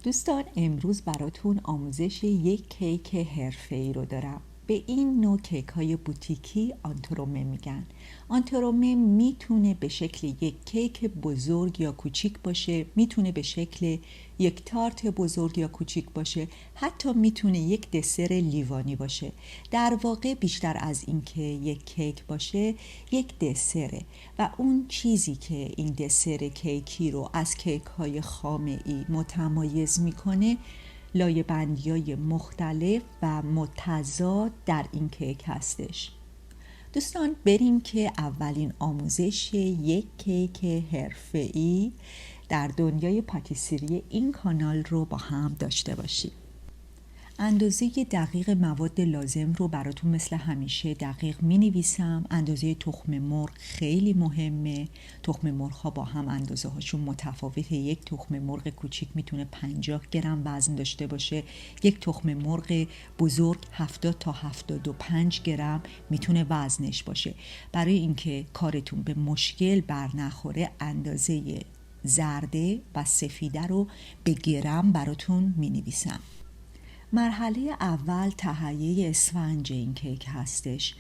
دوستان امروز براتون آموزش یک کیک حرفه‌ای رو دارم. به این نوع کیک های بوتیکی آنترومه میگن. آنترومه میتونه به شکل یک کیک بزرگ یا کوچیک باشه، میتونه به شکل یک تارت بزرگ یا کوچیک باشه، حتی میتونه یک دسر لیوانی باشه. در واقع بیشتر از این که یک کیک باشه، یک دسره و اون چیزی که این دسر کیکی رو از کیک های خامه ای متمایز میکنه لایه بندی‌های مختلف و متضاد در این کیک هستش. دوستان بریم که اولین آموزش یک کیک حرفه‌ای در دنیای پاتیسری این کانال رو با هم داشته باشیم. اندازه دقیق مواد لازم رو براتون مثل همیشه دقیق می نویسم. اندازه تخم مرغ خیلی مهمه. تخم مرغ ها با هم اندازه هاشون متفاوته. یک تخم مرغ کوچیک میتونه 50 گرم وزن داشته باشه. یک تخم مرغ بزرگ 70 تا 75 گرم میتونه وزنش باشه. برای اینکه کارتون به مشکل بر نخوره اندازه زرده و سفیده رو به گرم براتون می نویسم. مرحله اول تهیه اسفنج این کیک هستش.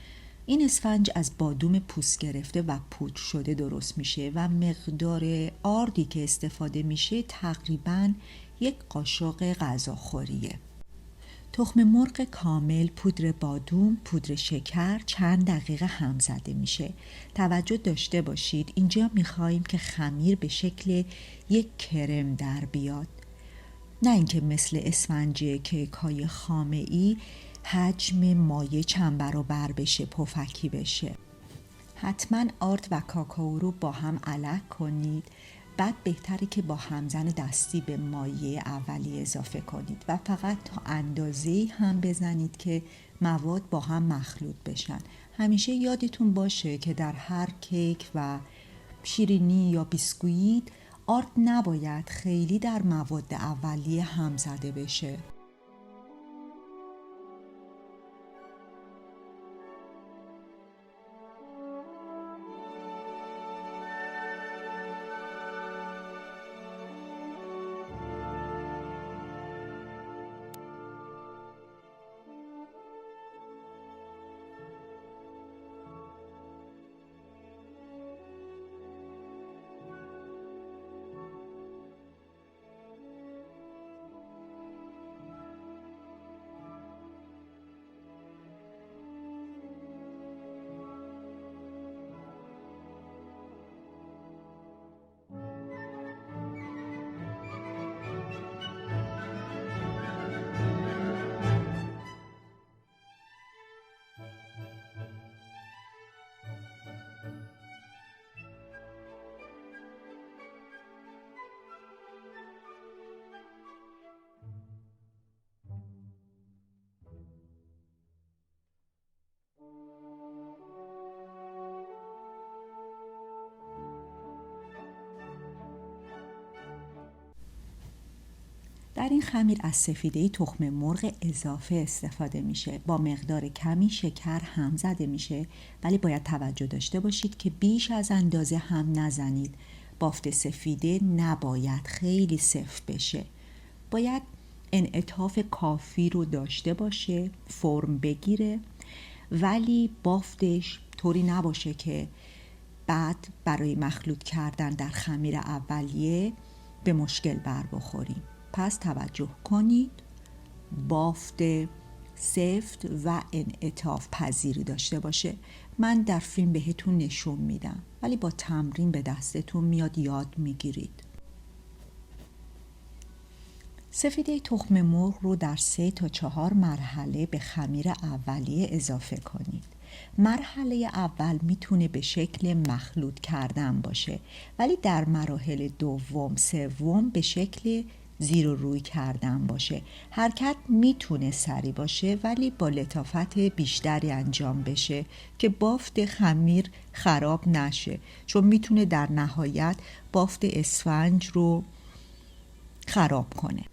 این اسفنج از بادوم پوست گرفته و پودر شده درست میشه و مقدار آردی که استفاده میشه تقریباً یک قاشق غذاخوریه. تخم مرغ کامل، پودر بادوم، پودر شکر چند دقیقه هم زده میشه. توجه داشته باشید اینجا میخواییم که خمیر به شکل یک کرم در بیاد، نه اینکه مثل اسفنج کیک های خامه ای حجم مایع چند برابر بشه، پفکی بشه. حتما آرد و کاکائو رو با هم علک کنید. بعد بهتره که با همزن دستی به مایع اولیه اضافه کنید و فقط تا اندازه‌ای هم بزنید که مواد با هم مخلوط بشن. همیشه یادتون باشه که در هر کیک و شیرینی یا بیسکویت آرد نباید خیلی در مواد اولیه هم زده بشه. در این خمیر از سفیده تخم مرغ اضافه استفاده میشه. با مقدار کمی شکر هم زده میشه، ولی باید توجه داشته باشید که بیش از اندازه هم نزنید. بافت سفیده نباید خیلی سفت بشه. باید انعطاف کافی رو داشته باشه، فرم بگیره، ولی بافتش طوری نباشه که بعد برای مخلوط کردن در خمیر اولیه به مشکل بر بخوریم. پس توجه کنید بافت سفت و انعطاف پذیری داشته باشه. من در فیلم بهتون نشون میدم، ولی با تمرین به دستتون میاد، یاد میگیرید. سفیده تخم مرغ رو در 3 تا 4 مرحله به خمیر اولیه اضافه کنید. مرحله اول میتونه به شکل مخلوط کردن باشه، ولی در مراحل دوم، سوم به شکل زیر و روی کردن باشه. حرکت میتونه سریع باشه، ولی با لطافت بیشتری انجام بشه که بافت خمیر خراب نشه، چون میتونه در نهایت بافت اسفنج رو خراب کنه.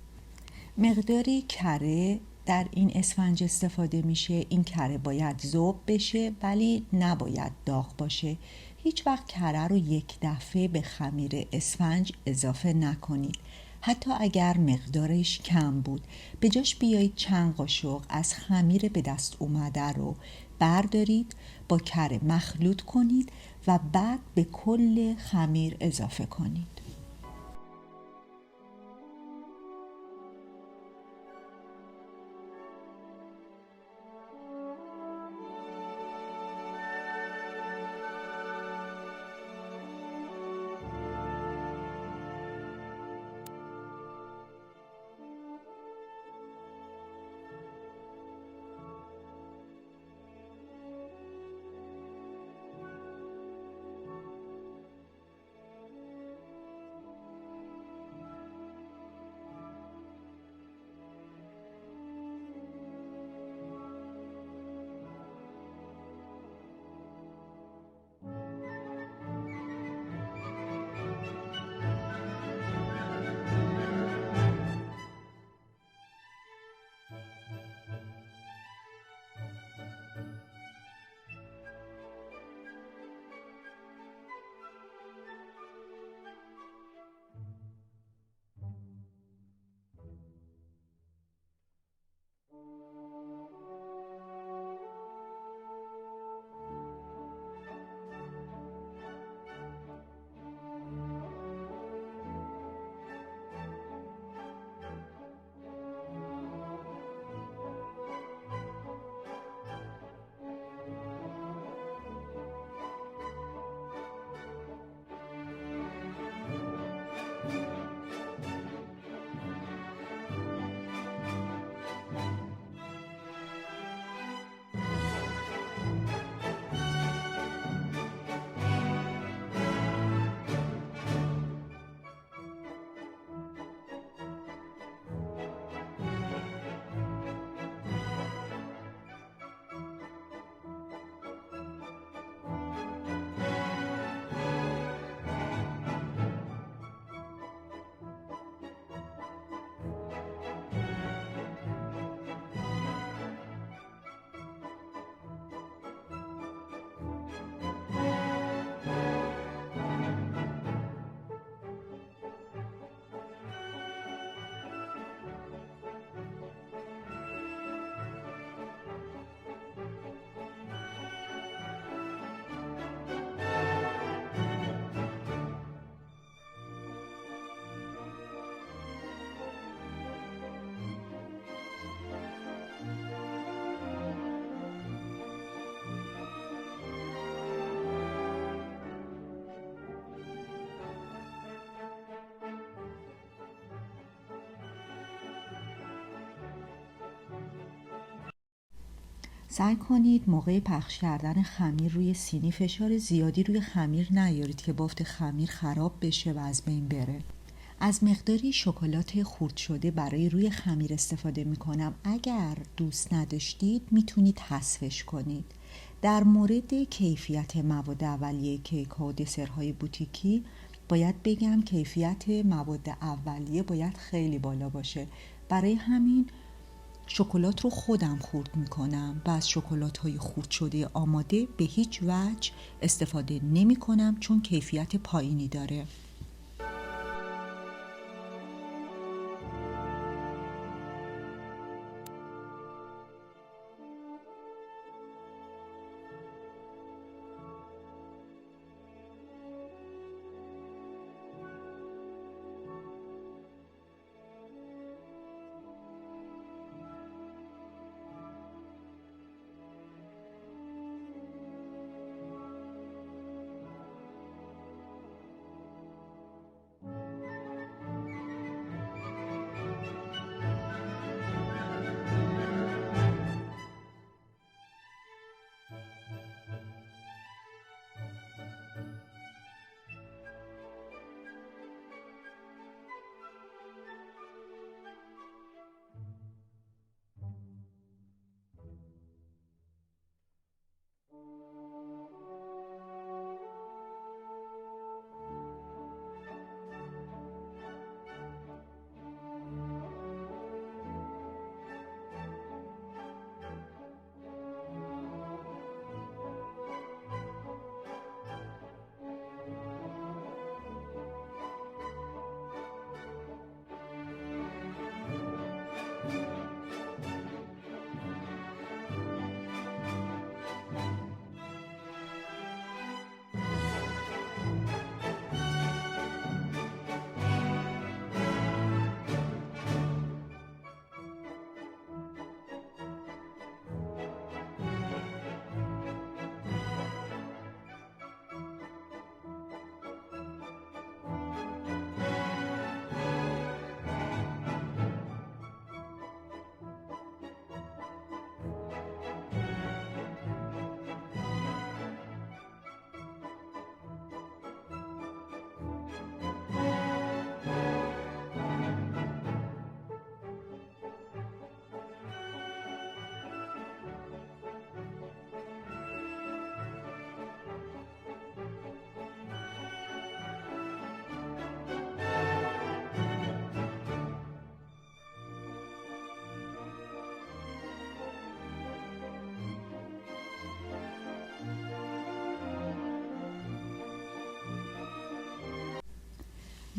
مقداری کره در این اسفنج استفاده میشه. این کره باید ذوب بشه، ولی نباید داغ باشه. هیچ وقت کره رو یک دفعه به خمیر اسفنج اضافه نکنید. حتی اگر مقدارش کم بود. به جاش بیایید چند قاشق از خمیر به دست اومده رو بردارید، با کره مخلوط کنید و بعد به کل خمیر اضافه کنید. سعی کنید موقع پخش کردن خمیر روی سینی فشار زیادی روی خمیر نیارید که بافت خمیر خراب بشه و از بین بره. از مقداری شکلات خرد شده برای روی خمیر استفاده میکنم. اگر دوست نداشتید میتونید حذفش کنید. در مورد کیفیت مواد اولیه کیک ها و دسرهای بوتیکی باید بگم کیفیت مواد اولیه باید خیلی بالا باشه. برای همین شکلات رو خودم خرد میکنم و از شکلات های خرد شده آماده به هیچ وجه استفاده نمی کنم چون کیفیت پایینی داره.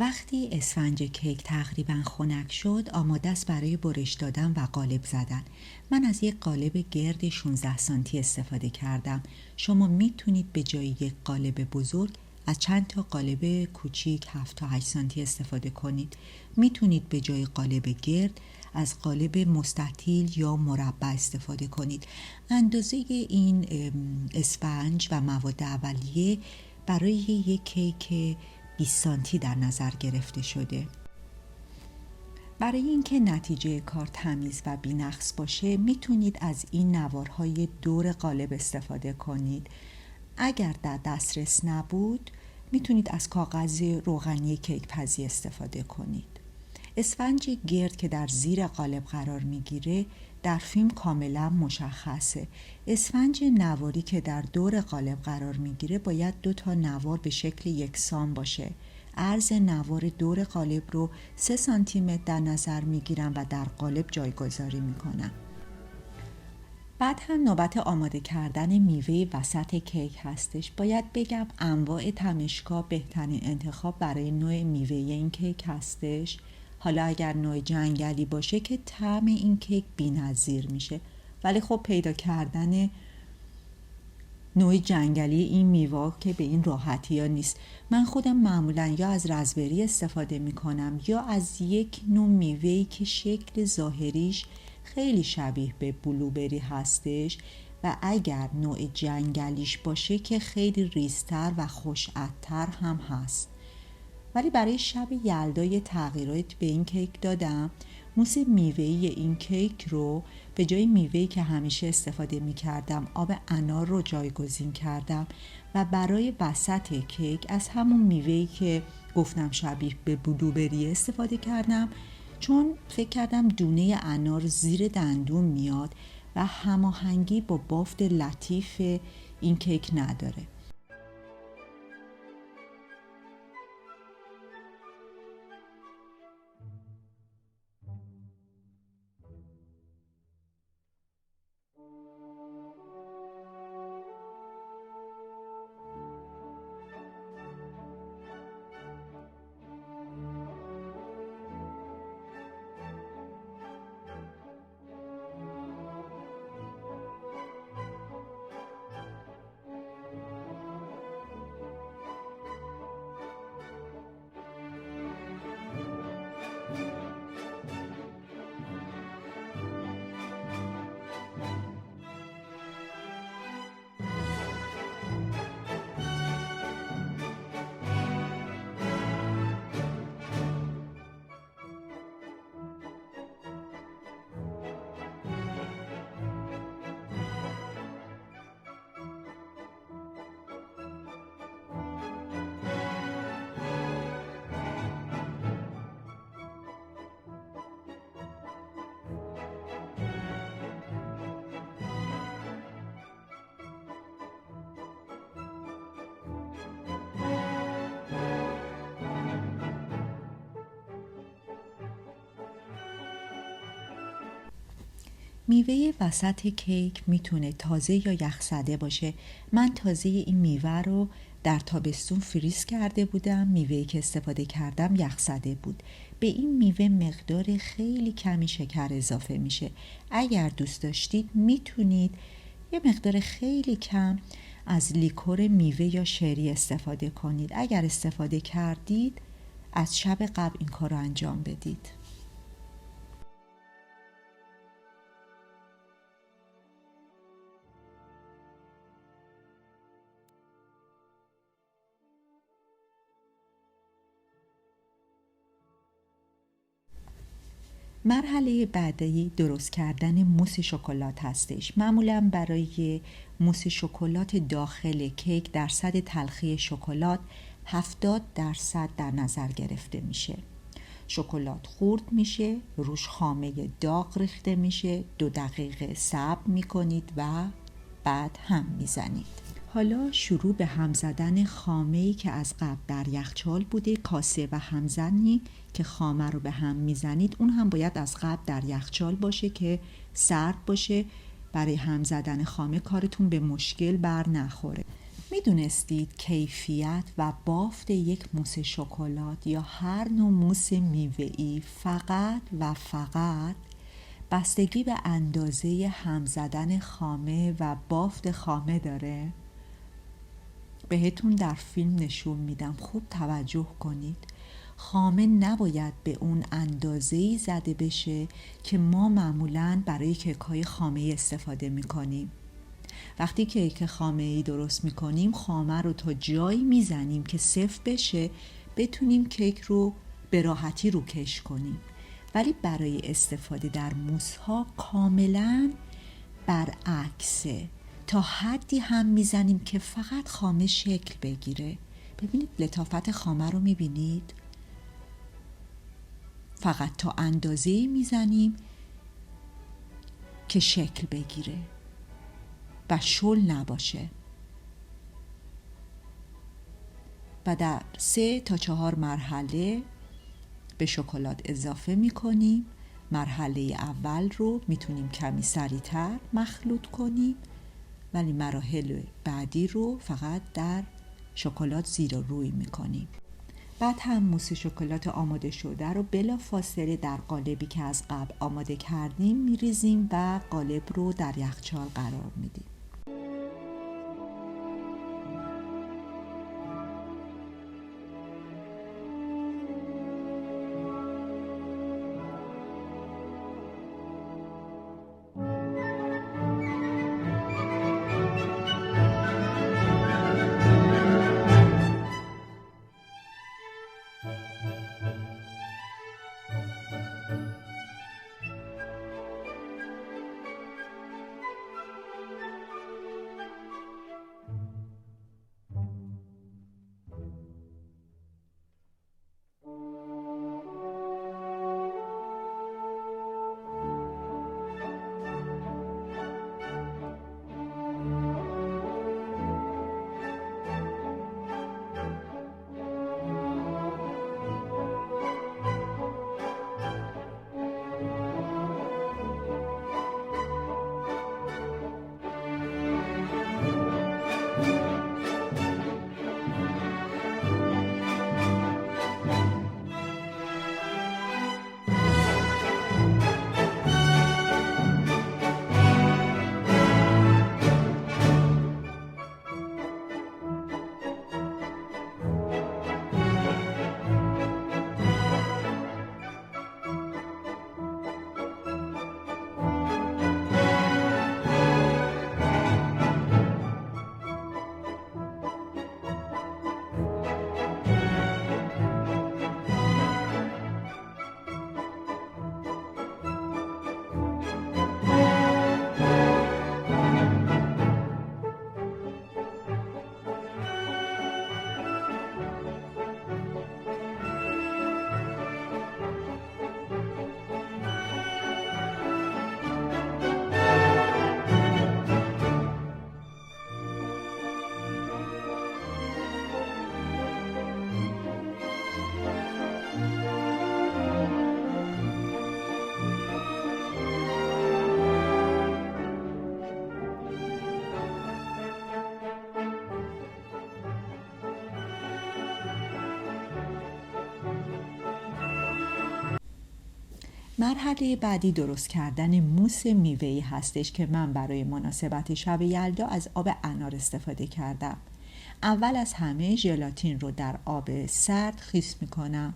وقتی اسفنج کیک تقریبا خنک شد، آماده است برای برش دادن و قالب زدن. من از یک قالب گرد 16 سانتی استفاده کردم. شما میتونید به جای یک قالب بزرگ از چند تا قالب کوچیک 7 تا 8 سانتی استفاده کنید. میتونید به جای قالب گرد از قالب مستطیل یا مربع استفاده کنید. اندازه این اسفنج و مواد اولیه برای یک کیک 20 سانتی در نظر گرفته شده. برای اینکه نتیجه کار تمیز و بی‌نقص باشه میتونید از این نوارهای دور قالب استفاده کنید. اگر در دسترس نبود میتونید از کاغذ روغنی کیک پزی استفاده کنید. اسفنج گرد که در زیر قالب قرار میگیره در فیلم کاملا مشخصه. اسفنج نواری که در دور قالب قرار میگیره باید 2 تا نوار به شکل یکسان باشه. عرض نوار دور قالب رو 3 سانتی متر در نظر میگیرم و در قالب جایگذاری میکنم. بعد هم نوبت آماده کردن میوه وسط کیک هستش. باید بگم انواع تمشکا بهترین انتخاب برای نوع میوه این کیک هستش. حالا اگر نوع جنگلی باشه که طعم این کیک بی‌نظیر میشه، ولی خب پیدا کردن نوع جنگلی این میوه که به این راحتی ها نیست. من خودم معمولا یا از رزبری استفاده میکنم یا از یک نوع میوهی که شکل ظاهریش خیلی شبیه به بلوبری هستش و اگر نوع جنگلیش باشه که خیلی ریزتر و خوش‌عطر هم هست. ولی برای شب یلدا تغییرات به این کیک دادم. موس میوه‌ای این کیک رو به جای میوه‌ای که همیشه استفاده می‌کردم آب انار رو جایگزین کردم و برای وسط کیک از همون میوه‌ای که گفتم شبیه به بلوبری استفاده کردم، چون فکر کردم دونه انار زیر دندون میاد و هماهنگی با بافت لطیف این کیک نداره. میوه وسط کیک میتونه تازه یا یخزده باشه. من تازه این میوه رو در تابستون فریز کرده بودم. میوهی که استفاده کردم یخزده بود. به این میوه مقدار خیلی کمی شکر اضافه میشه. اگر دوست داشتید میتونید یه مقدار خیلی کم از لیکور میوه یا شری استفاده کنید. اگر استفاده کردید از شب قبل این کار رو انجام بدید. مرحله بعدی درست کردن موس شکلات هستش. معمولا برای موس شکلات داخل کیک درصد تلخی شکلات 70% در نظر گرفته میشه. شکلات خورد میشه، روش خامه داغ ریخته میشه، 2 دقیقه صبر میکنید و بعد هم میزنید. حالا شروع به هم زدن خامه‌ای که از قبل در یخچال بوده. کاسه و همزنی که خامه رو به هم میزنید اون هم باید از قبل در یخچال باشه که سرد باشه. برای هم زدن خامه کارتون به مشکل بر نخوره. میدونستید کیفیت و بافت یک موس شکلات یا هر نوع موس میوه‌ای فقط و فقط بستگی به اندازه هم زدن خامه و بافت خامه داره؟ بهتون در فیلم نشون میدم، خوب توجه کنید. خامه نباید به اون اندازه‌ای زده بشه که ما معمولاً برای کیک‌های خامه‌ای استفاده میکنیم. وقتی کیک خامه‌ای درست میکنیم خامه رو تا جایی میزنیم که صفر بشه بتونیم کیک رو به راحتی روکش کنیم. ولی برای استفاده در موس‌ها کاملاً برعکسه، تا حدی هم میزنیم که فقط خامه شکل بگیره. ببینید لطافت خامه رو میبینید؟ فقط تا اندازه‌ای میزنیم که شکل بگیره و شل نباشه و در 3 تا 4 مرحله به شکلات اضافه میکنیم. مرحله اول رو میتونیم کمی سریعتر مخلوط کنیم ولی مراحل بعدی رو فقط در شکلات زیر و روی میکنیم. بعد هم موس شکلات آماده شده رو بلا فاصله در قالبی که از قبل آماده کردیم میریزیم و قالب رو در یخچال قرار میدیم. مرحله بعدی درست کردن موس میوه‌ای هستش که من برای مناسبت شب یلدا از آب انار استفاده کردم. اول از همه ژلاتین رو در آب سرد خیس میکنم.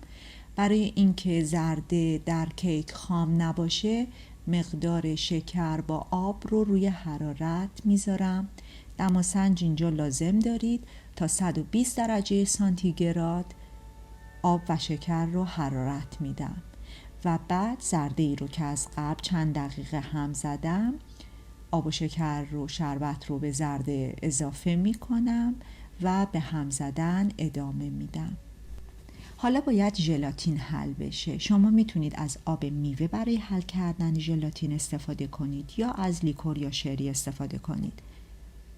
برای اینکه زرده در کیک خام نباشه مقدار شکر با آب رو روی حرارت میذارم. دماسنج اینجا لازم دارید تا 120 درجه سانتیگراد آب و شکر رو حرارت میدم و بعد زرده ای رو که از قبل چند دقیقه هم زدم آب و شکر رو شربت رو به زرده اضافه می کنم و به هم زدن ادامه میدم. حالا باید ژلاتین حل بشه. شما میتونید از آب میوه برای حل کردن ژلاتین استفاده کنید یا از لیکور یا شری استفاده کنید.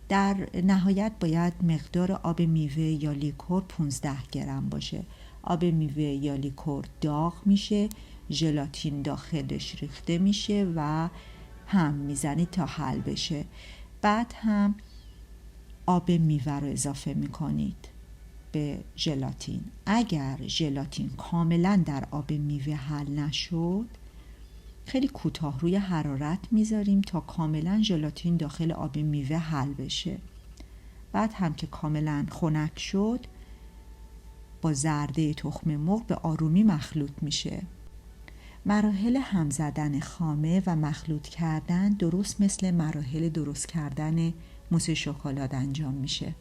در نهایت باید مقدار آب میوه یا لیکور 15 گرم باشه. آب میوه یا لیکور داغ میشه، ژلاتین داخلش ریخته میشه و هم میزنید تا حل بشه. بعد هم آب میوه رو اضافه میکنید به ژلاتین. اگر ژلاتین کاملا در آب میوه حل نشد، خیلی کوتاه روی حرارت میذاریم تا کاملا ژلاتین داخل آب میوه حل بشه. بعد هم که کاملا خنک شد، با زرده تخم مرغ به آرومی مخلوط میشه. مراحل هم زدن خامه و مخلوط کردن درست مثل مراحل درست کردن موس شکلات انجام میشه.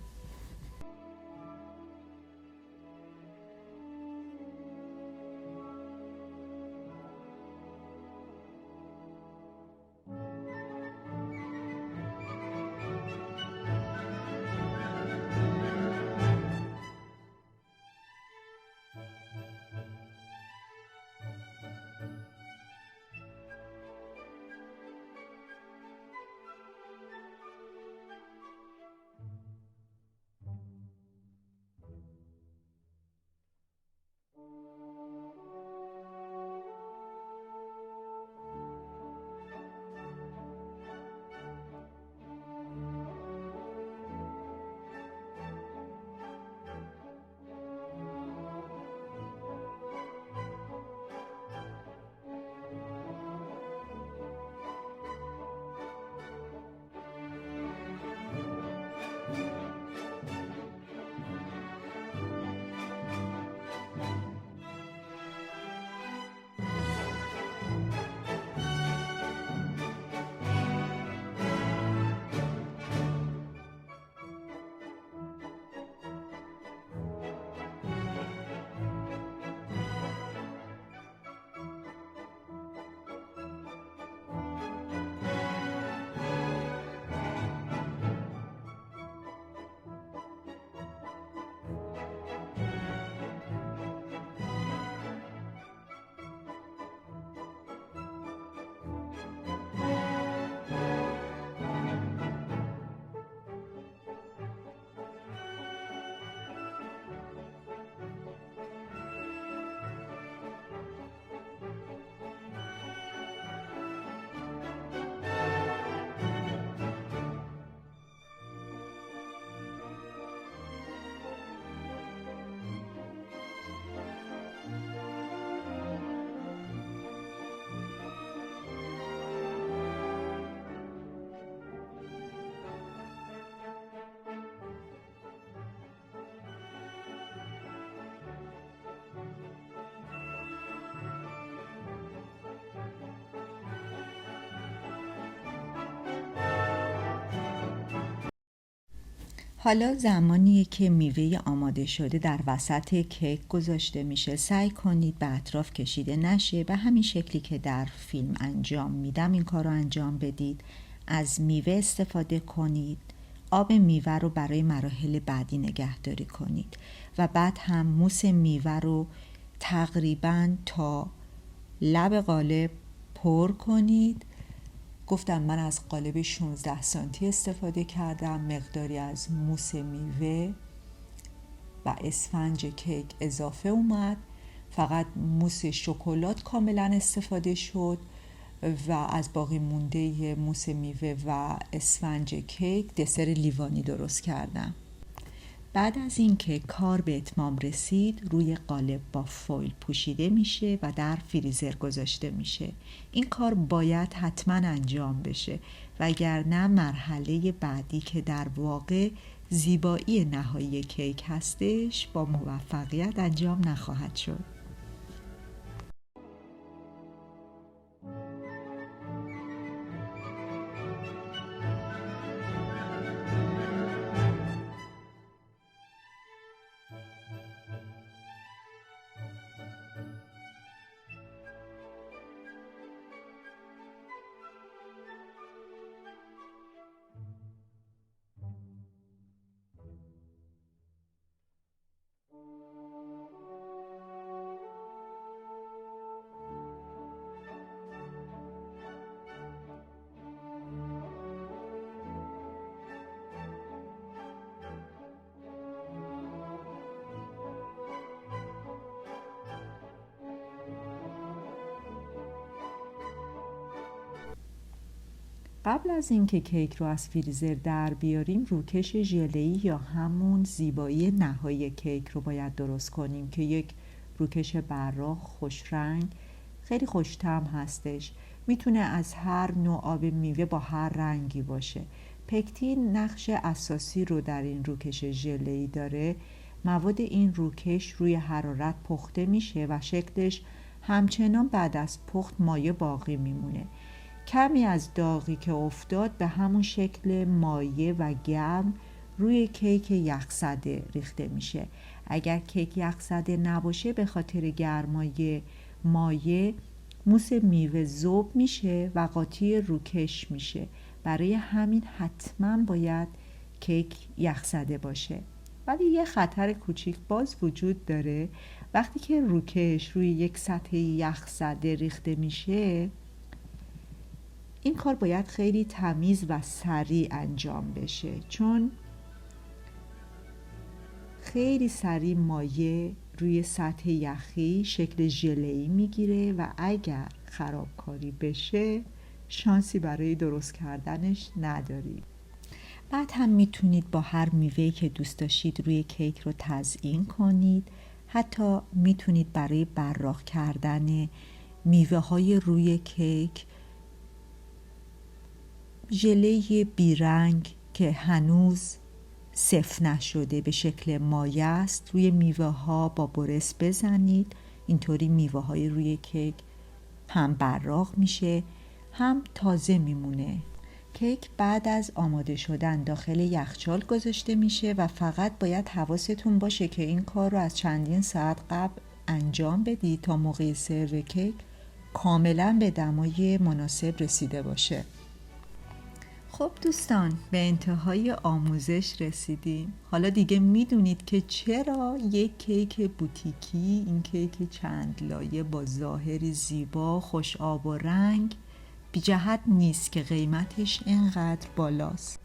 حالا زمانیه که میوه آماده شده در وسط کیک گذاشته میشه. سعی کنید به اطراف کشیده نشه. به همین شکلی که در فیلم انجام میدم این کار رو انجام بدید. از میوه استفاده کنید. آب میوه رو برای مراحل بعدی نگهداری کنید و بعد هم موس میوه رو تقریباً تا لب قالب پر کنید. گفتم من از قالب 16 سانتی استفاده کردم. مقداری از موس میوه و اسفنج کیک اضافه اومد. فقط موس شکلات کاملا استفاده شد و از باقی مونده موس میوه و اسفنج کیک دسر لیوانی درست کردم. بعد از اینکه کار به اتمام رسید، روی قالب با فویل پوشیده میشه و در فریزر گذاشته میشه. این کار باید حتما انجام بشه وگرنه مرحله بعدی که در واقع زیبایی نهایی کیک هستش با موفقیت انجام نخواهد شد. قبل از اینکه کیک رو از فریزر در بیاریم، روکش ژله‌ای یا همون زیبایی نهایی کیک رو باید درست کنیم که یک روکش براق، خوش رنگ، خیلی خوش‌طعم هستش. میتونه از هر نوع آب میوه با هر رنگی باشه. پکتین نقش اساسی رو در این روکش ژله‌ای داره. مواد این روکش روی حرارت پخته میشه و شکلش همچنان بعد از پخت مایع باقی میمونه. کمی از داغی که افتاد به همون شکل مایع و گرم روی کیک یخزده ریخته میشه. اگر کیک یخزده نباشه به خاطر گرمای مایع موس میوه ذوب میشه و قاطی روکش میشه. برای همین حتما باید کیک یخزده باشه. ولی یه خطر کوچیک باز وجود داره. وقتی که روکش روی یک سطح یخزده ریخته میشه، این کار باید خیلی تمیز و سریع انجام بشه، چون خیلی سریع مایع روی سطح یخی شکل ژله‌ای میگیره و اگر خرابکاری بشه شانسی برای درست کردنش نداری. بعد هم میتونید با هر میوه‌ای که دوست داشتید روی کیک رو تزیین کنید. حتی میتونید برای براق کردن میوه‌های روی کیک ژله بیرنگ که هنوز سفت نشده به شکل مایع است روی میوه ها با برس بزنید. اینطوری میوه های روی کیک هم براق میشه هم تازه میمونه. کیک بعد از آماده شدن داخل یخچال گذاشته میشه و فقط باید حواستون باشه که این کار رو از چندین ساعت قبل انجام بدید تا موقع سرو کیک کاملا به دمای مناسب رسیده باشه. خب دوستان، به انتهای آموزش رسیدیم. حالا دیگه میدونید که چرا یک کیک بوتیکی، این کیک چند لایه با ظاهری زیبا، خوش آب و رنگ، بی جهت نیست که قیمتش اینقدر بالاست.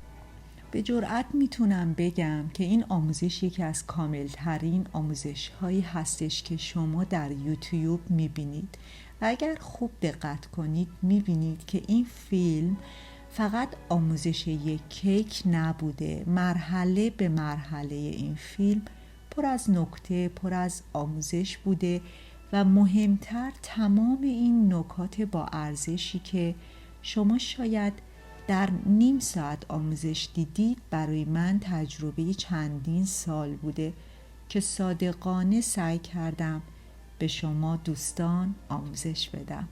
به جرئت میتونم بگم که این آموزش یکی از کاملترین آموزش هایی هستش که شما در یوتیوب میبینید. و اگر خوب دقت کنید میبینید که این فیلم فقط آموزش یک کیک نبوده. مرحله به مرحله این فیلم پر از نکته، پر از آموزش بوده و مهمتر تمام این نکات با ارزشی که شما شاید در نیم ساعت آموزش دیدید برای من تجربه چندین سال بوده که صادقانه سعی کردم به شما دوستان آموزش بدم.